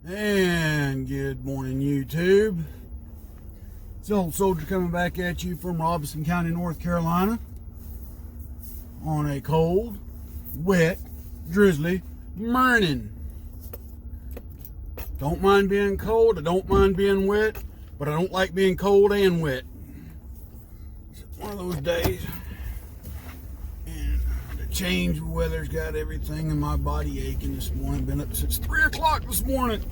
And good morning, YouTube. It's the old soldier coming back at you from Robeson County, North Carolina on a cold, wet, drizzly morning. Don't mind being cold, I don't mind being wet, but I don't like being cold and wet. It's one of those days. And the change of weather's got everything in my body aching this morning. Been up since 3 o'clock this morning.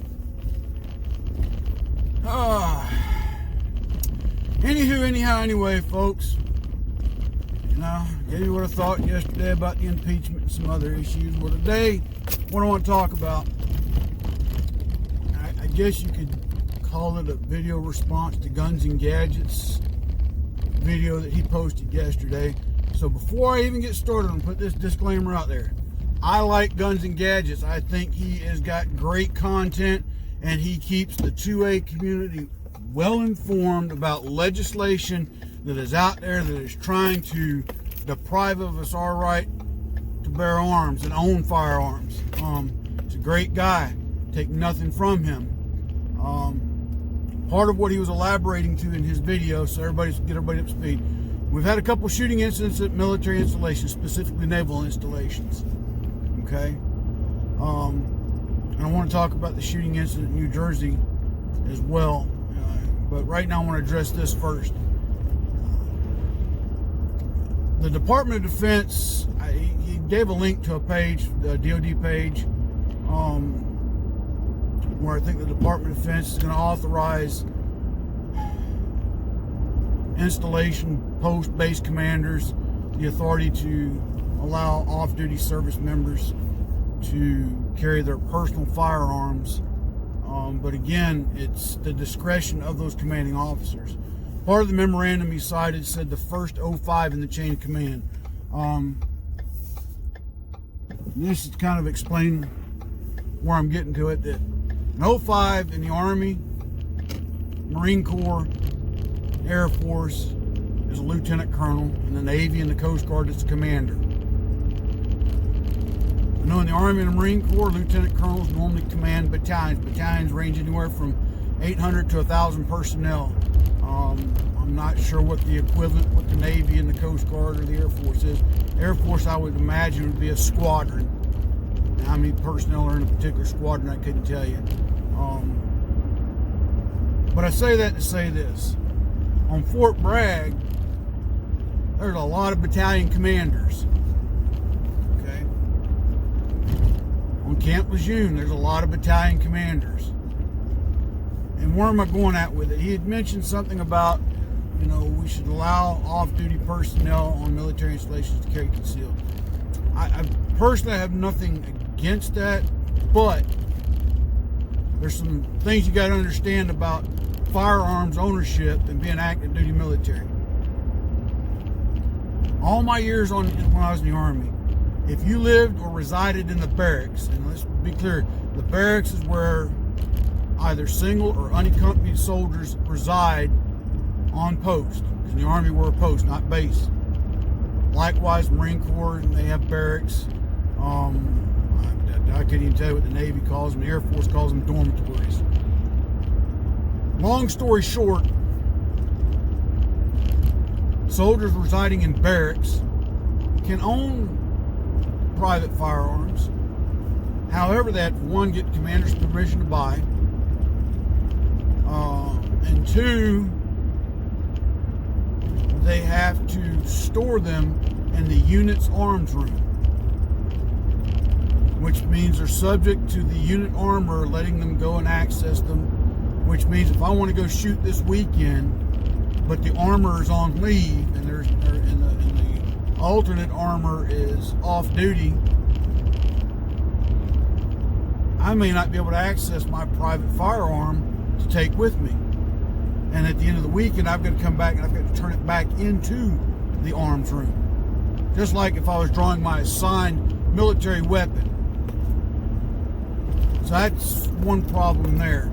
Anyway, folks, gave you what I thought yesterday about the impeachment and some other issues. Well, today, what I want to talk about, I guess you could call it a video response to Guns and Gadgets video that he posted yesterday. So before I even get started, I'm going to put this disclaimer out there. I like Guns and Gadgets. I think he has got great content, and he keeps the 2A community well informed about legislation that is out there that is trying to deprive of us our right to bear arms and own firearms. He's a great guy. Take nothing from him. Part of what he was elaborating to in his video, so get everybody up to speed. We've had a couple shooting incidents at military installations, specifically naval installations. Okay? And I want to talk about the shooting incident in New Jersey as well. But right now I want to address this first. The Department of Defense, he gave a link to a page, the DOD page, where I think the Department of Defense is going to authorize installation post base commanders the authority to allow off-duty service members to carry their personal firearms. But again, it's the discretion of those commanding officers. Part of the memorandum he cited said the first 05 in the chain of command. This is kind of explaining where I'm getting to it. That in 05 in the Army, Marine Corps, Air Force is a lieutenant colonel, and the Navy and the Coast Guard is the commander. I know in the Army and the Marine Corps, lieutenant colonels normally command battalions. Battalions range anywhere from 800 to 1,000 personnel. I'm not sure what the equivalent with the Navy and the Coast Guard or the Air Force is. Air Force, I would imagine, would be a squadron. Now, how many personnel are in a particular squadron, I couldn't tell you. But I say that to say this. On Fort Bragg, there's a lot of battalion commanders. On Camp Lejeune, there's a lot of battalion commanders. And where am I going at with it? He had mentioned something about, we should allow off-duty personnel on military installations to carry concealed. I personally have nothing against that, but there's some things you got to understand about firearms ownership and being active duty military. All my years when I was in the Army, if you lived or resided in the barracks, and let's be clear, the barracks is where either single or unaccompanied soldiers reside on post. In the Army, we're a post, not base. Likewise, Marine Corps, they have barracks. I couldn't even tell you what the Navy calls them. The Air Force calls them dormitories. Long story short, soldiers residing in barracks can own private firearms. However, they have to, one, get commander's permission to buy, and two, they have to store them in the unit's arms room, which means they're subject to the unit armor letting them go and access them, which means if I want to go shoot this weekend, but the armor is on leave and the alternate armor is off duty, I may not be able to access my private firearm to take with me. And at the end of the weekend, I've got to come back and I've got to turn it back into the arms room. Just like if I was drawing my assigned military weapon. So that's one problem there.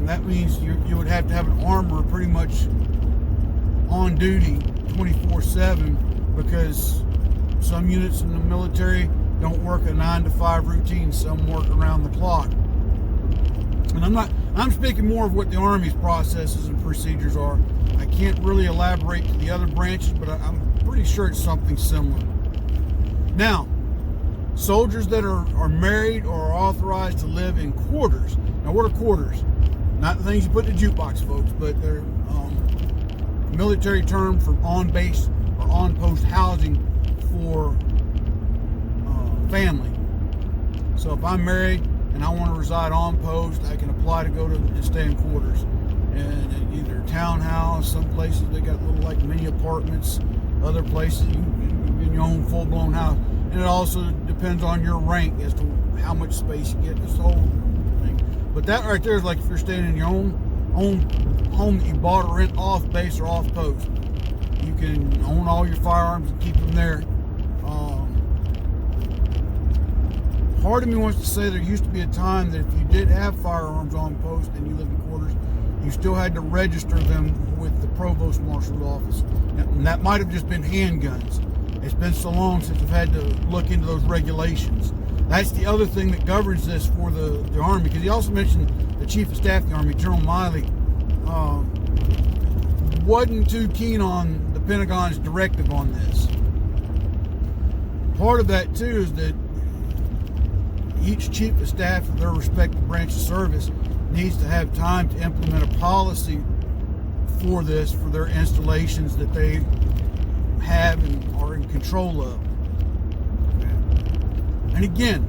That means you would have to have an armor pretty much on duty 24/7, because some units in the military don't work a 9 to 5 routine. Some work around the clock. And I'm speaking more of what the Army's processes and procedures are. I can't really elaborate to the other branches, but I'm pretty sure it's something similar. Now, soldiers that are married or are authorized to live in quarters. Now, what are quarters? Not the things you put in the jukebox, folks, but they're a military term for on-base or on-post housing for family. So if I'm married and I want to reside on post, I can apply to go to and stay in quarters. And in either townhouse, some places they got little like mini apartments, other places you can be in your own full-blown house. And it also depends on your rank as to how much space you get in this whole thing. But that right there is like if you're staying in your own home that you bought or rent off base or off post. You can own all your firearms and keep them there. Part of me wants to say there used to be a time that if you did have firearms on post and you lived in quarters, you still had to register them with the Provost Marshal's office. And that might have just been handguns. It's been so long since I've had to look into those regulations. That's the other thing that governs this for the Army, because he also mentioned the Chief of Staff of the Army, General Miley, wasn't too keen on the Pentagon's directive on this. Part of that, too, is that each Chief of Staff of their respective branch of service needs to have time to implement a policy for this, for their installations that they have and are in control of. And again,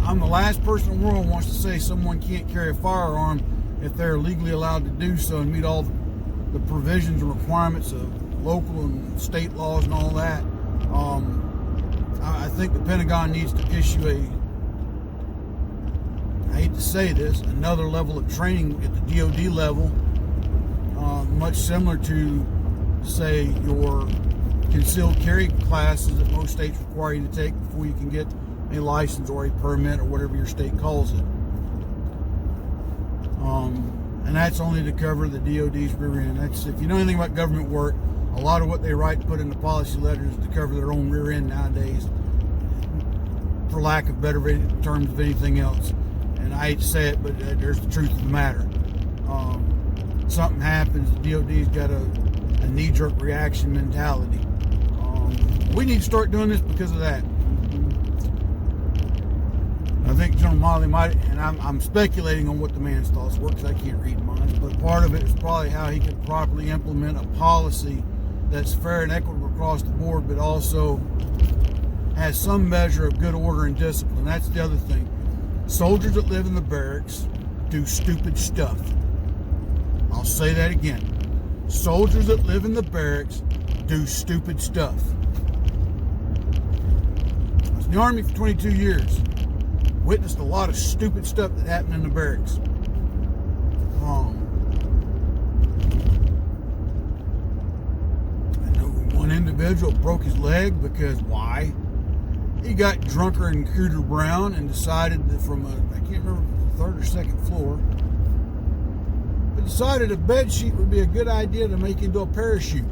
I'm the last person in the world who wants to say someone can't carry a firearm if they're legally allowed to do so and meet all the provisions and requirements of local and state laws and all that. I think the Pentagon needs to issue I hate to say this, another level of training at the DoD level, much similar to, say, your concealed carry classes that most states require you to take before you can get a license or a permit or whatever your state calls it. And that's only to cover the DoD's rear end. That's, if you know anything about government work, a lot of what they write and put in the policy letters is to cover their own rear end nowadays, for lack of better terms of anything else. And I hate to say it, but there's the truth of the matter. Something happens, the DoD's got a knee-jerk reaction mentality. We need to start doing this because of that. I think General Miley might, and I'm speculating on what the man's thoughts were because I can't read minds, but part of it is probably how he could properly implement a policy that's fair and equitable across the board, but also has some measure of good order and discipline. That's the other thing. Soldiers that live in the barracks do stupid stuff. I'll say that again. Soldiers that live in the barracks do stupid stuff. I was in the Army for 22 years. Witnessed a lot of stupid stuff that happened in the barracks. I know one individual broke his leg because why? He got drunker and Cooter Brown and decided that from I can't remember the third or second floor, but decided a bed sheet would be a good idea to make into a parachute.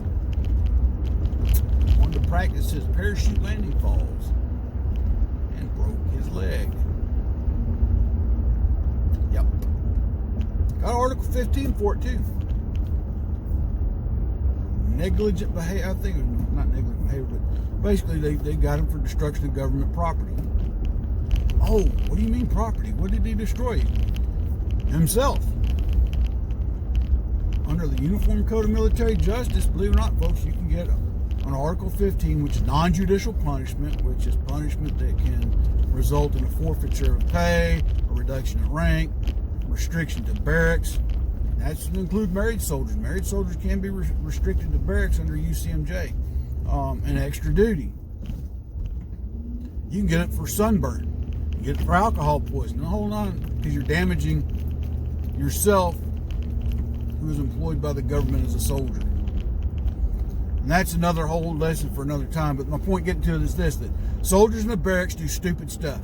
Wanted to practice his parachute landing falls and broke his leg. Yep. Got Article 15 for it too. Negligent behavior, I think, not negligent behavior, but basically they got him for destruction of government property. Oh, what do you mean property? What did he destroy? Himself. Under the Uniform Code of Military Justice, believe it or not, folks, you can get on Article 15, which is non-judicial punishment, which is punishment that can result in a forfeiture of pay, a reduction of rank, restriction to barracks. That's to include married soldiers. Married soldiers can be restricted to barracks under UCMJ, and extra duty. You can get it for sunburn. You can get it for alcohol poisoning. Hold on, because you're damaging yourself, who is employed by the government as a soldier. And that's another whole lesson for another time. But my point getting to it is this, that soldiers in the barracks do stupid stuff.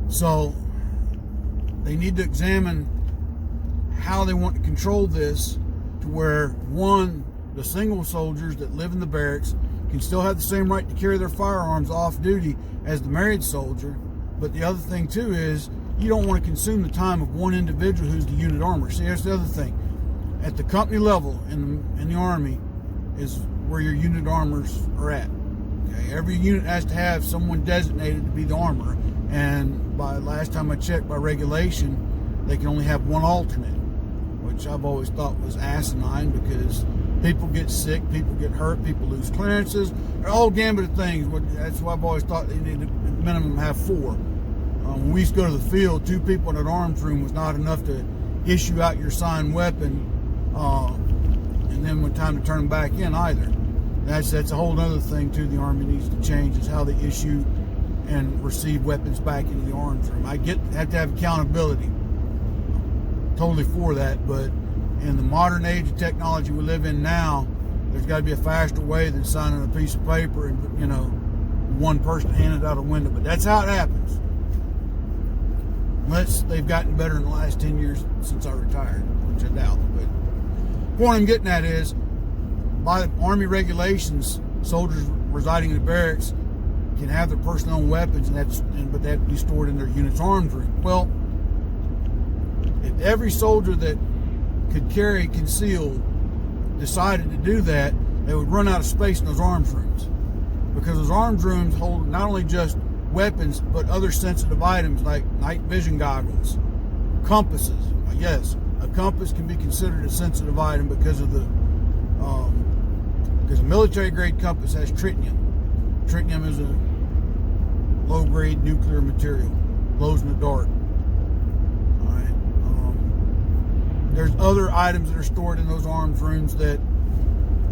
So they need to examine how they want to control this to where, one, the single soldiers that live in the barracks can still have the same right to carry their firearms off duty as the married soldier. But the other thing too is you don't want to consume the time of one individual who's the unit armor. See, that's the other thing. At the company level in the Army is where your unit armors are at. Okay, every unit has to have someone designated to be the armorer, and by last time I checked, by regulation, they can only have one alternate, which I've always thought was asinine because people get sick, people get hurt, people lose clearances, a whole gambit of things. That's why I've always thought they need to minimum have 4. When we used to go to the field, 2 people in an arms room was not enough to issue out your assigned weapon, and then when time to turn them back in either. That's a whole other thing too. The Army needs to change is how they issue and receive weapons back into the arms room. I have to have accountability. Totally for that, but in the modern age of technology we live in now, there's got to be a faster way than signing a piece of paper and, you know, one person handed out a window. But that's how it happens. Unless they've gotten better in the last 10 years since I retired, which I doubt. But the point I'm getting at is, by the Army regulations, soldiers residing in the barracks can have their personal weapons, but they have to be stored in their unit's arms room. Well, if every soldier that could carry concealed decided to do that, they would run out of space in those arms rooms, because those arms rooms hold not only just weapons but other sensitive items like night vision goggles, compasses. Yes, a compass can be considered a sensitive item because of because a military grade compass has tritium. Tritium is a low grade nuclear material, glows in the dark. There's other items that are stored in those arms rooms that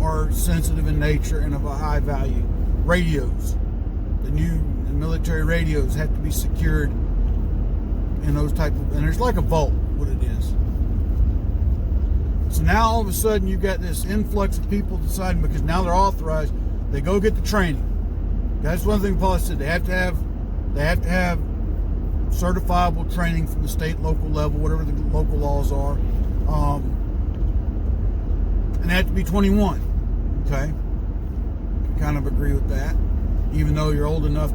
are sensitive in nature and of a high value. Radios. The military radios have to be secured in those and there's like a vault, what it is. So now all of a sudden you've got this influx of people deciding, because now they're authorized, they go get the training. That's one thing Paul said, they have to have certifiable training from the state, local level, whatever the local laws are. And they have to be 21. Okay? Kind of agree with that. Even though you're old enough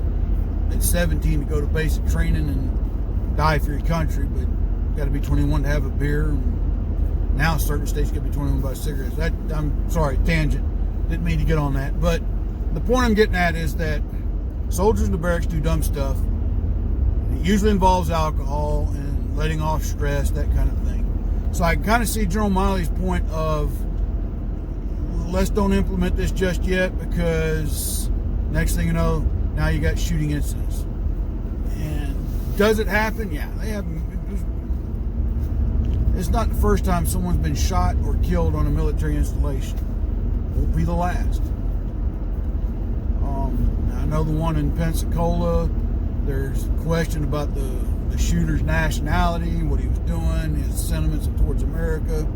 at 17 to go to basic training and die for your country, but you got to be 21 to have a beer. And now certain states got to be 21 to buy cigarettes. I'm sorry, tangent. Didn't mean to get on that. But the point I'm getting at is that soldiers in the barracks do dumb stuff. It usually involves alcohol and letting off stress, that kind of thing. So I can kind of see General Miley's point of, let's don't implement this just yet, because next thing you know, now you got shooting incidents. And does it happen? Yeah, they have. It's not the first time someone's been shot or killed on a military installation. Won't be the last. I know the one in Pensacola, there's a question about the shooter's nationality, what he was doing, his sentiments towards America.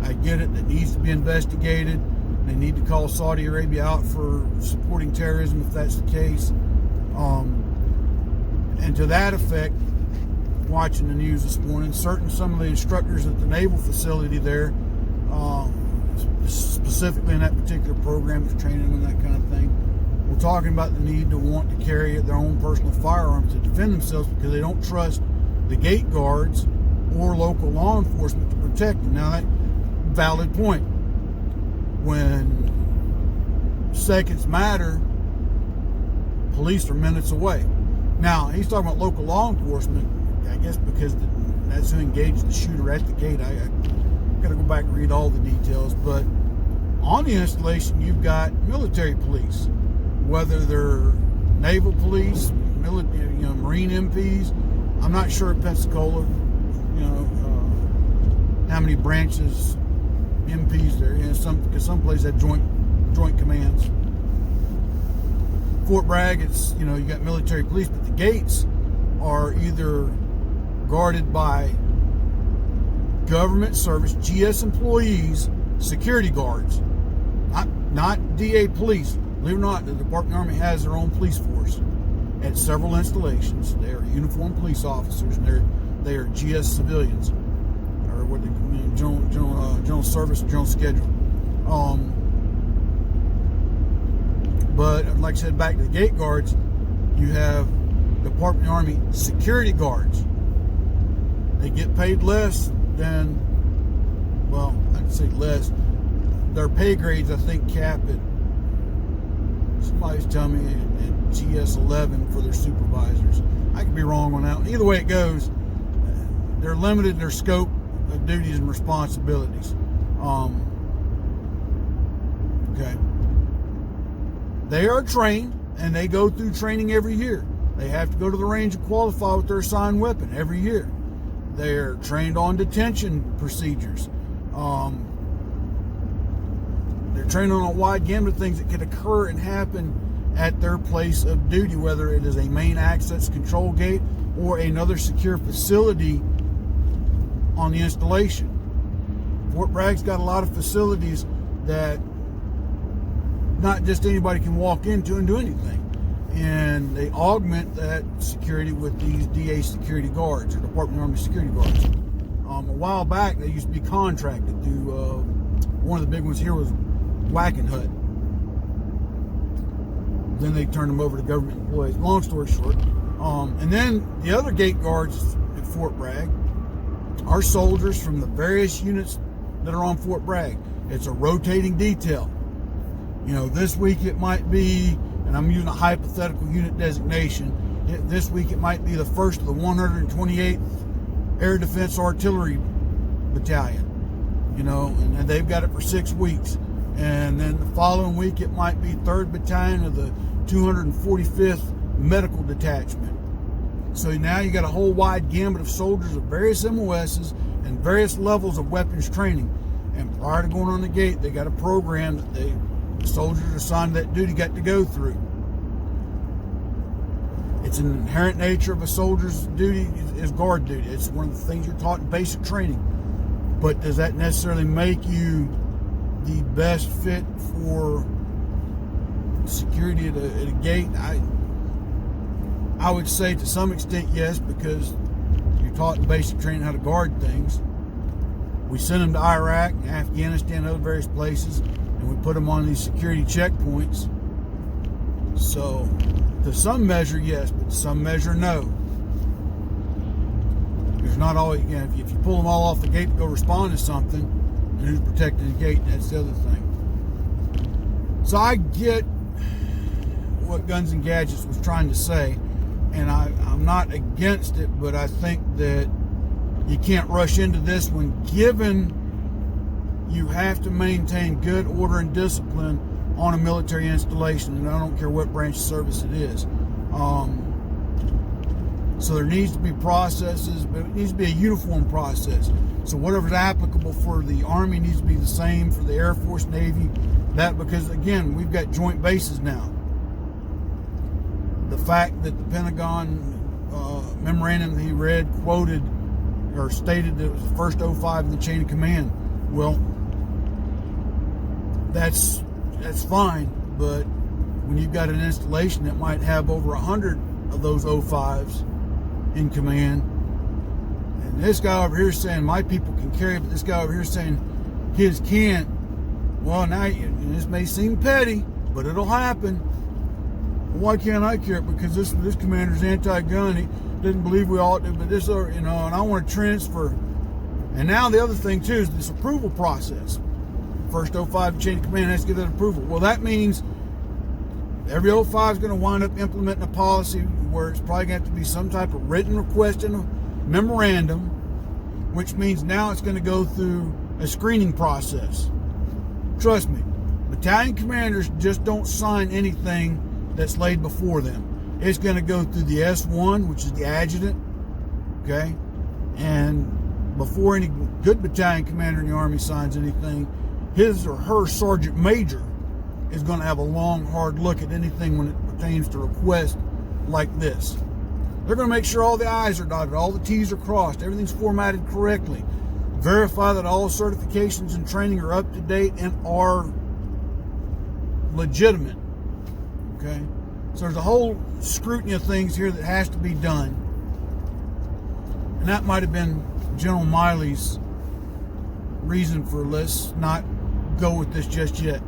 I get it, that needs to be investigated. They need to call Saudi Arabia out for supporting terrorism if that's the case. And to that effect, watching the news this morning, some of the instructors at the naval facility there, specifically in that particular program, was training and that kind of thing, we're talking about the need to want to carry their own personal firearms to defend themselves, because they don't trust the gate guards or local law enforcement to protect them. Now, that valid point. When seconds matter, police are minutes away. Now, he's talking about local law enforcement, I guess, because that's who engaged the shooter at the gate. I got to go back and read all the details. But on the installation, you've got military police, whether they're naval police, Marine MPs. I'm not sure at Pensacola, how many branches MPs there, because some places have joint commands. Fort Bragg, it's you got military police, but the gates are either guarded by government service, GS employees, security guards, not DA police. Believe it or not, the Department of the Army has their own police force at several installations. They are uniformed police officers, and they are GS civilians, or what they general service, general schedule. But like I said, back to the gate guards, you have Department of the Army security guards. They get paid less than, well, I'd say less. Their pay grades, I think, cap at, somebody's telling me, at GS 11 for their supervisors. I could be wrong on that. Either way it goes, they're limited in their scope of duties and responsibilities. Okay. They are trained, and they go through training every year. They have to go to the range and qualify with their assigned weapon every year. They're trained on detention procedures. They're trained on a wide gamut of things that could occur and happen at their place of duty, whether it is a main access control gate or another secure facility on the installation. Fort Bragg's got a lot of facilities that not just anybody can walk into and do anything. And they augment that security with these DA security guards, or Department of Army security guards. A while back, they used to be contracted through, one of the big ones here was Whacking Hut. Then they turned them over to government employees. Long story short. And then the other gate guards at Fort Bragg are soldiers from the various units that are on Fort Bragg. It's a rotating detail. You know, this week it might be, and I'm using a hypothetical unit designation, this week it might be the 1st of the 128th Air Defense Artillery Battalion, you know, and they've got it for 6 weeks. And then the following week it might be 3rd Battalion of the 245th Medical Detachment. So now you got a whole wide gamut of soldiers of various MOSs and various levels of weapons training. And prior to going on the gate, they got a program that the soldiers assigned to that duty got to go through. It's an inherent nature of a soldier's duty is guard duty. It's one of the things you're taught in basic training. But does that necessarily make you the best fit for security at a gate? I would say to some extent yes, because you're taught in basic training how to guard things. We send them to Iraq, Afghanistan, and other various places, and we put them on these security checkpoints. So, to some measure, yes, but to some measure, no. There's not always, you know, if you pull them all off the gate to go respond to something, and who's protecting the gate, that's the other thing. So I get what Guns and Gadgets was trying to say, and I'm not against it, but I think that you can't rush into this one, given you have to maintain good order and discipline on a military installation, and I don't care what branch of service it is. So there needs to be processes, but it needs to be a uniform process. So whatever's applicable for the Army needs to be the same for the Air Force, Navy. That because, again, we've got joint bases now. The fact that the Pentagon memorandum that he read quoted or stated that it was the first 05 in the chain of command. Well, that's fine, but when you've got an installation that might have over 100 of those 05s in command, and this guy over here is saying my people can carry, but this guy over here is saying his can't. Well, now this may seem petty, but it'll happen. Why can't I carry it? Because this commander's anti-gun. He doesn't believe we ought to, but this, you know, and I want to transfer. And now the other thing too is this approval process. First 05 chain of command has to get that approval. Well, that means every 05 is going to wind up implementing a policy where it's probably going to have to be some type of written request and a memorandum, which means now it's going to go through a screening process. Trust me, battalion commanders just don't sign anything that's laid before them. It's going to go through the S1, which is the adjutant, okay? And before any good battalion commander in the Army signs anything, his or her sergeant major is going to have a long, hard look at anything when it pertains to requests like this. They're going to make sure all the I's are dotted, all the T's are crossed, everything's formatted correctly. Verify that all certifications and training are up to date and are legitimate. Okay? So there's a whole scrutiny of things here that has to be done. And that might have been General Miley's reason for let's not go with this just yet.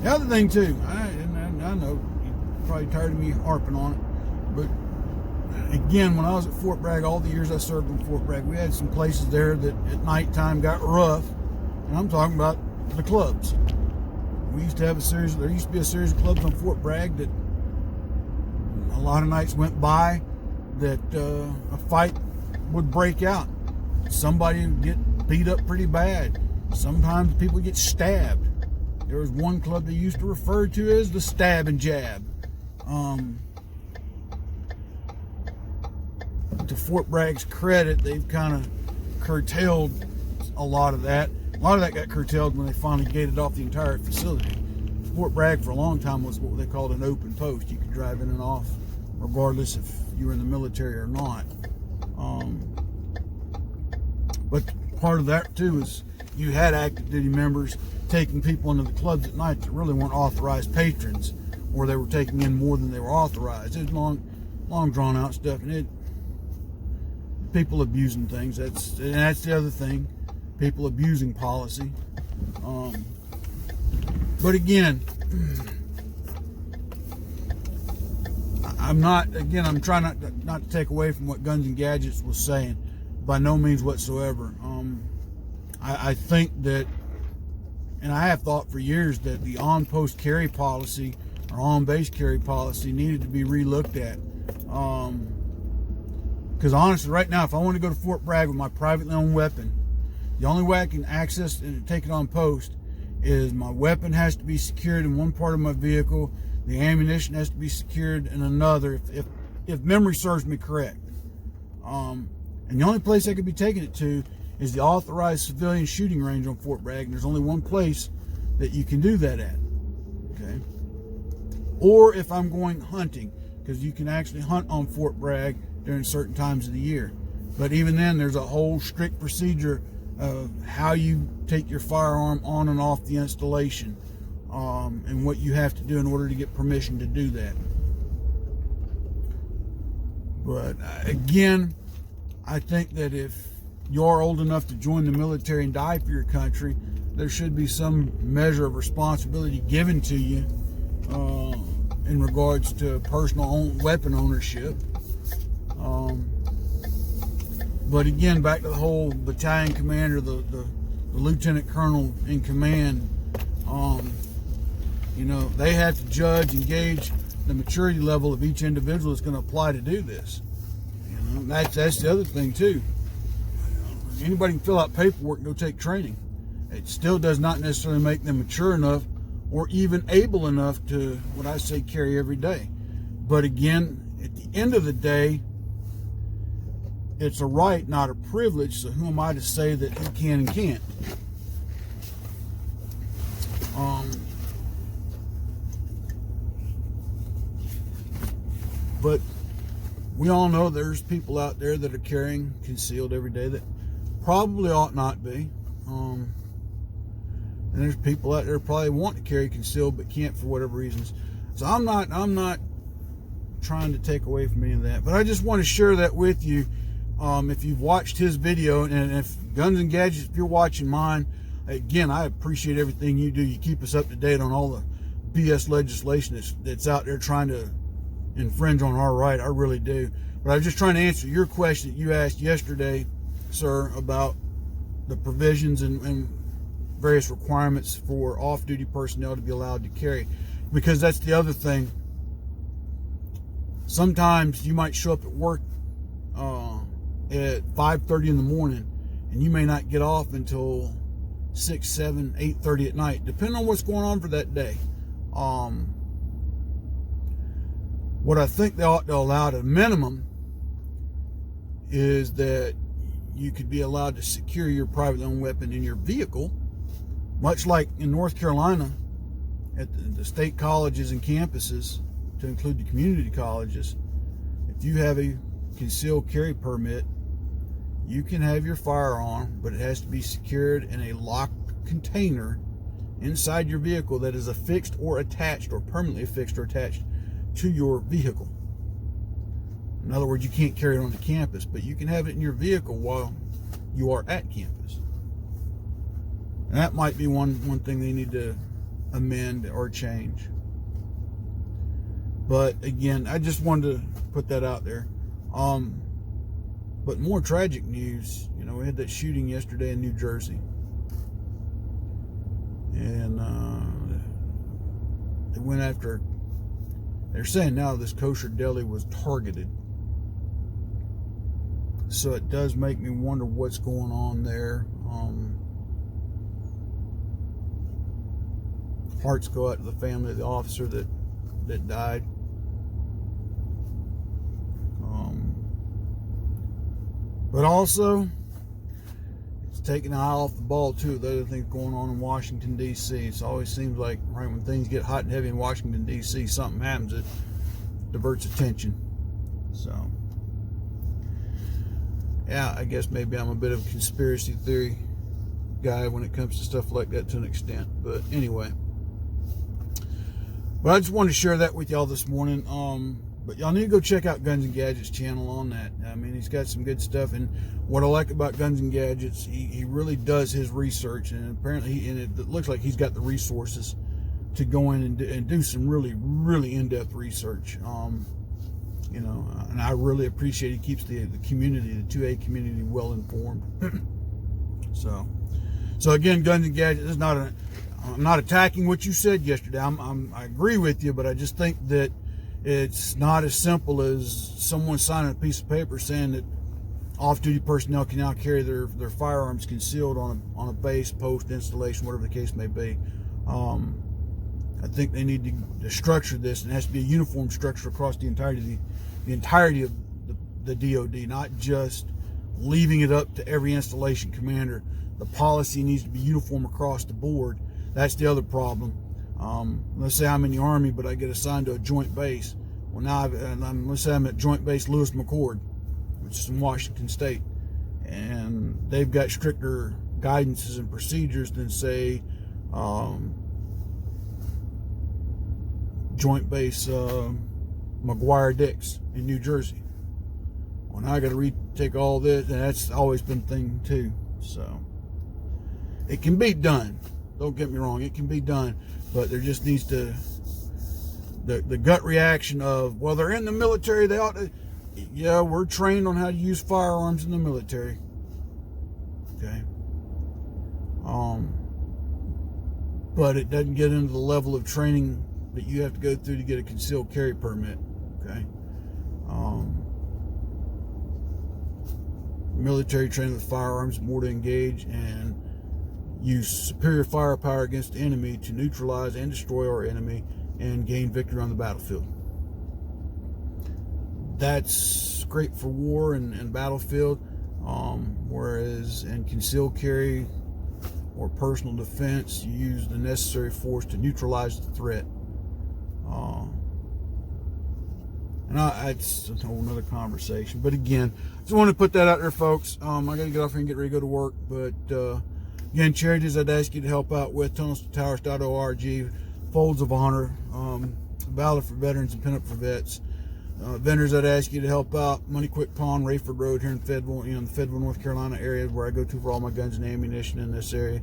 The other thing too, I know you're probably tired of me harping on it, but again, when I was at Fort Bragg, all the years I served in Fort Bragg, we had some places there that at nighttime got rough, and I'm talking about the clubs. We used to have there used to be a series of clubs on Fort Bragg that a lot of nights went by that a fight would break out. Somebody would get beat up pretty bad. Sometimes people get stabbed. There was one club they used to refer to as the stab and jab. To Fort Bragg's credit, they've kind of curtailed a lot of that. A lot of that got curtailed when they finally gated off the entire facility. Fort Bragg for a long time was what they called an open post. You could drive in and off regardless if you were in the military or not. But part of that too is you had active duty members taking people into the clubs at night that really weren't authorized patrons, or they were taking in more than they were authorized. It was long drawn out stuff, and people abusing things. That's the other thing, people abusing policy. But again, I'm trying not to take away from what Guns and Gadgets was saying, by no means whatsoever. I think that, and I have thought for years, that the on-post carry policy or on-base carry policy needed to be relooked at. Because honestly, right now, if I want to go to Fort Bragg with my privately owned weapon, the only way I can access and take it on post is my weapon has to be secured in one part of my vehicle, the ammunition has to be secured in another, if memory serves me correct. And the only place I could be taking it to is the authorized civilian shooting range on Fort Bragg, and there's only one place that you can do that at. Okay. Or if I'm going hunting, because you can actually hunt on Fort Bragg during certain times of the year. But even then, there's a whole strict procedure of how you take your firearm on and off the installation, and what you have to do in order to get permission to do that. But again, I think that if you're old enough to join the military and die for your country, there should be some measure of responsibility given to you in regards to personal weapon ownership. But again, back to the whole battalion commander, the lieutenant colonel in command, they have to judge and gauge the maturity level of each individual that's going to apply to do this. That's the other thing too. Anybody can fill out paperwork and go take training. It still does not necessarily make them mature enough or even able enough to, what I say, carry every day. But again, at the end of the day, it's a right, not a privilege. So who am I to say that he can and can't? But we all know there's people out there that are carrying concealed every day that probably ought not be. And there's people out there probably want to carry concealed but can't for whatever reasons. So I'm not trying to take away from any of that, but I just want to share that with you. If you've watched his video, and if Guns and Gadgets, if you're watching mine, again, I appreciate everything you do. You keep us up to date on all the BS legislation that's out there trying to infringe on our right. I really do. But I was just trying to answer your question that you asked yesterday, sir, about the provisions and various requirements for off-duty personnel to be allowed to carry. Because that's the other thing. Sometimes you might show up at work at 5:30 in the morning, and you may not get off until 6, 7, 8:30 at night, depending on what's going on for that day. What I think they ought to allow at a minimum is that you could be allowed to secure your privately owned weapon in your vehicle, much like in North Carolina at the state colleges and campuses, to include the community colleges. If you have a concealed carry permit, you can have your firearm, but it has to be secured in a locked container inside your vehicle that is affixed or attached, or permanently affixed or attached to your vehicle. In other words, you can't carry it on the campus, but you can have it in your vehicle while you are at campus. And that might be one thing they need to amend or change. But again, I just wanted to put that out there. But more tragic news, we had that shooting yesterday in New Jersey. And they went after, they're saying now this kosher deli was targeted. So it does make me wonder what's going on there. Hearts go out to the family of the officer that died. But also, it's taking an eye off the ball too. The other things going on in Washington, D.C. It always seems like right when things get hot and heavy in Washington, D.C., something happens that diverts attention. So, yeah, I guess maybe I'm a bit of a conspiracy theory guy when it comes to stuff like that to an extent. But anyway. But I just wanted to share that with y'all this morning. But y'all need to go check out Guns and Gadgets channel on that. I mean, he's got some good stuff. And what I like about Guns and Gadgets, he really does his research. And apparently, it looks like he's got the resources to go in and do some really, really in-depth research. And I really appreciate he keeps the community, the 2A community, well informed. So again, Guns and Gadgets is not I'm not attacking what you said yesterday. I agree with you, but I just think that it's not as simple as someone signing a piece of paper saying that off-duty personnel can now carry their firearms concealed on a base, post, installation, whatever the case may be. I think they need to structure this, and it has to be a uniform structure across the entirety of the DoD, not just leaving it up to every installation commander. The policy needs to be uniform across the board. That's the other problem. Let's say I'm in the Army, but I get assigned to a joint base. Well, now let's say I'm at Joint Base Lewis McChord, which is in Washington State, and they've got stricter guidances and procedures than, say, Joint Base McGuire-Dix in New Jersey. Well, now I got to retake all this, and that's always been a thing too. So it can be done. Don't get me wrong, it can be done, but there just needs to, the gut reaction of, well, they're in the military, they ought to, yeah, we're trained on how to use firearms in the military. Okay. But it doesn't get into the level of training that you have to go through to get a concealed carry permit. Okay. Military training with firearms, more to engage and use superior firepower against the enemy to neutralize and destroy our enemy and gain victory on the battlefield. That's great for war and battlefield, whereas in concealed carry or personal defense, you use the necessary force to neutralize the threat. It's a whole nother conversation. But again, just want to put that out there, folks. I got to get off here and get ready to go to work. But again, charities I'd ask you to help out with, tunnelstotowers.org, Folds of Honor, Ballot for Veterans and Pinup for Vets. Vendors I'd ask you to help out, Money Quick Pawn, Rayford Road here in Fayetteville, the Fayetteville, North Carolina area where I go to for all my guns and ammunition in this area.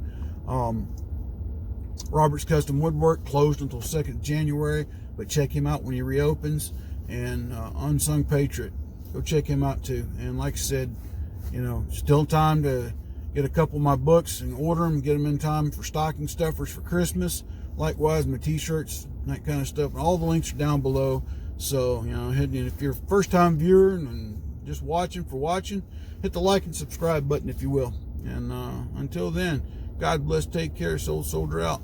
Robert's Custom Woodwork, closed until 2nd January, but check him out when he reopens. And Unsung Patriot, go check him out too. And like I said, still time to get a couple of my books and order them, get them in time for stocking stuffers for Christmas. Likewise, my t-shirts, that kind of stuff. And all the links are down below. So, if you're a first-time viewer and just watching, hit the like and subscribe button if you will. And until then, God bless, take care, Soul Soldier out.